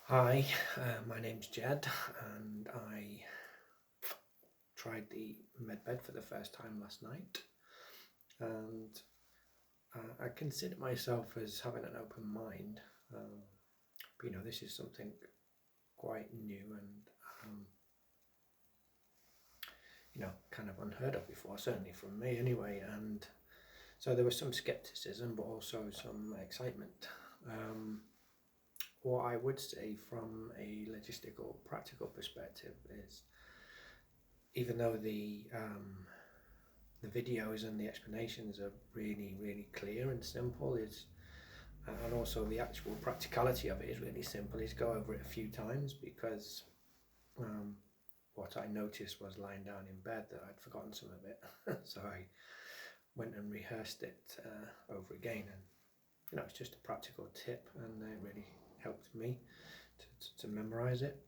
Hi, my name's Jed, and I tried the medbed for the first time last night. And I consider myself as having an open mind. But, this is something quite new and kind of unheard of before, certainly from me anyway. And so there was some skepticism, but also some excitement. What I would say from a logistical, practical perspective is, even though the videos and the explanations are really, really clear and simple, and also the actual practicality of it is really simple, is go over it a few times, because um, what I noticed was lying down in bed that I'd forgotten some of it. So I went and rehearsed it over again, and it's just a practical tip, and it really helped me to memorize it,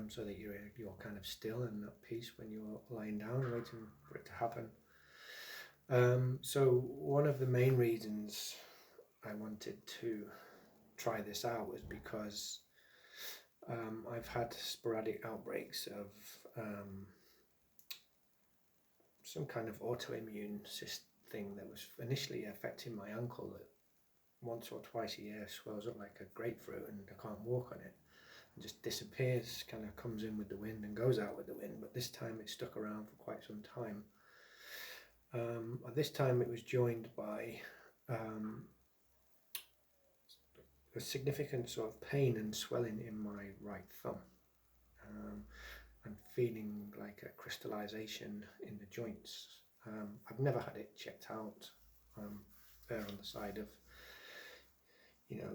so that you're kind of still and at peace when you're lying down waiting for it to happen. So one of the main reasons I wanted to try this out was because I've had sporadic outbreaks of some kind of autoimmune thing that was initially affecting my ankle, that once or twice a year swells up like a grapefruit and I can't walk on it and just disappears, kind of comes in with the wind and goes out with the wind. But this time it stuck around for quite some time. This time it was joined by a significant sort of pain and swelling in my right thumb, and feeling like a crystallization in the joints. I've never had it checked out. There on the side of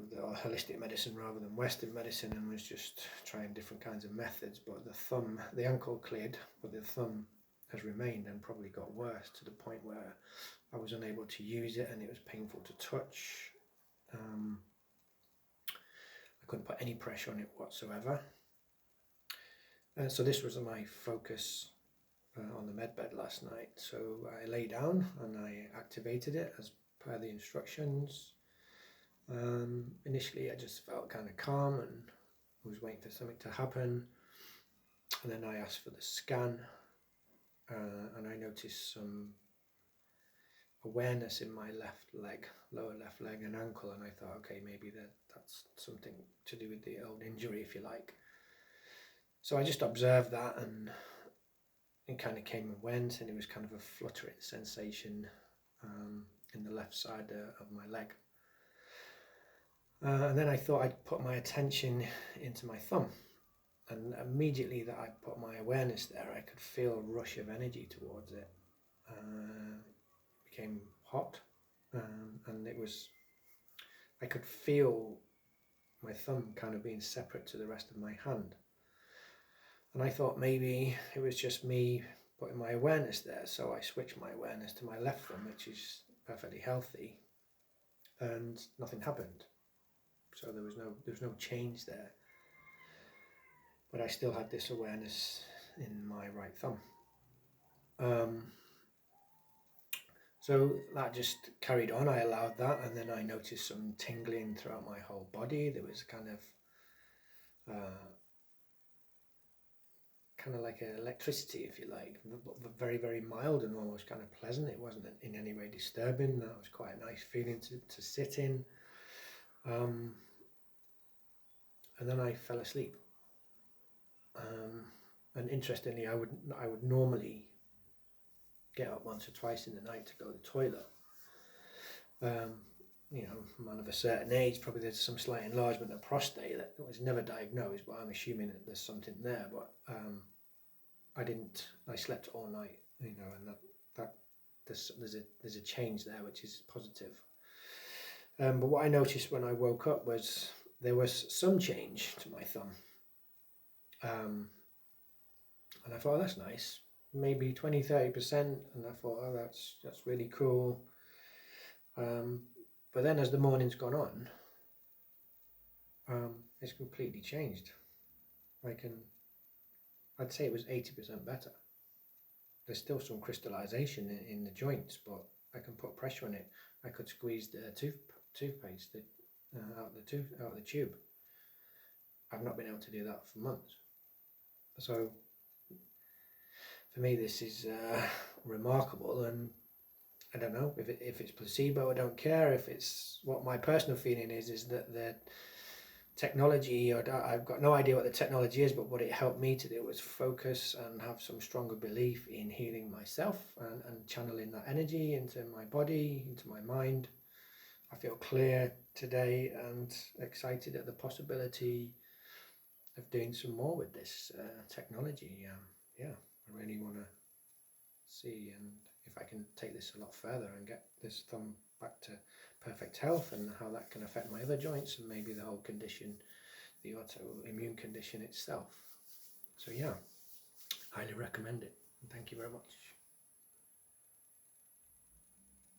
the holistic medicine rather than Western medicine, and was just trying different kinds of methods. But the ankle cleared, but the thumb has remained and probably got worse, to the point where I was unable to use it and it was painful to touch. I couldn't put any pressure on it whatsoever. So this was my focus on the medbed last night. So I lay down and I activated it as per the instructions. Initially I just felt kind of calm and was waiting for something to happen. And then I asked for the scan, and I noticed some awareness in my left leg, lower left leg and ankle, and I thought, okay, maybe that's something to do with the old injury, if you like. So I just observed that, and it kind of came and went, and it was kind of a fluttering sensation in the left side of my leg. And then I thought I'd put my attention into my thumb, and immediately that I put my awareness there, I could feel a rush of energy towards it. It became hot, and I could feel my thumb kind of being separate to the rest of my hand. And I thought maybe it was just me putting my awareness there, so I switched my awareness to my left thumb, which is perfectly healthy, and nothing happened. So there was no change there, but I still had this awareness in my right thumb. So that just carried on. I allowed that, and then I noticed some tingling throughout my whole body. There was kind of like an electricity, if you like, but very, very mild and almost kind of pleasant. It wasn't in any way disturbing. That was quite a nice feeling to sit in. And then I fell asleep. And interestingly, I would normally get up once or twice in the night to go to the toilet. Man of a certain age, probably there's some slight enlargement of prostate that was never diagnosed, but I'm assuming that there's something there. But I didn't. I slept all night, and that there's a change there, which is positive. But what I noticed when I woke up was there was some change to my thumb, and I thought, oh, that's nice, maybe 20-30%, and I thought, oh, that's really cool. But then as the morning's gone on, it's completely changed. I'd say it was 80% better. There's still some crystallization in the joints, but I can put pressure on it. I could squeeze the toothpaste out of the tube, I've not been able to do that for months. So for me, this is remarkable, and I don't know if it's placebo. I don't care. If it's what my personal feeling is that the technology, or I've got no idea what the technology is, but what it helped me to do was focus and have some stronger belief in healing myself and channeling that energy into my body, into my mind. I feel clear today and excited at the possibility of doing some more with this technology. Yeah, I really want to see and if I can take this a lot further and get this thumb back to perfect health, and how that can affect my other joints and maybe the whole condition, the autoimmune condition itself. So yeah, highly recommend it. Thank you very much.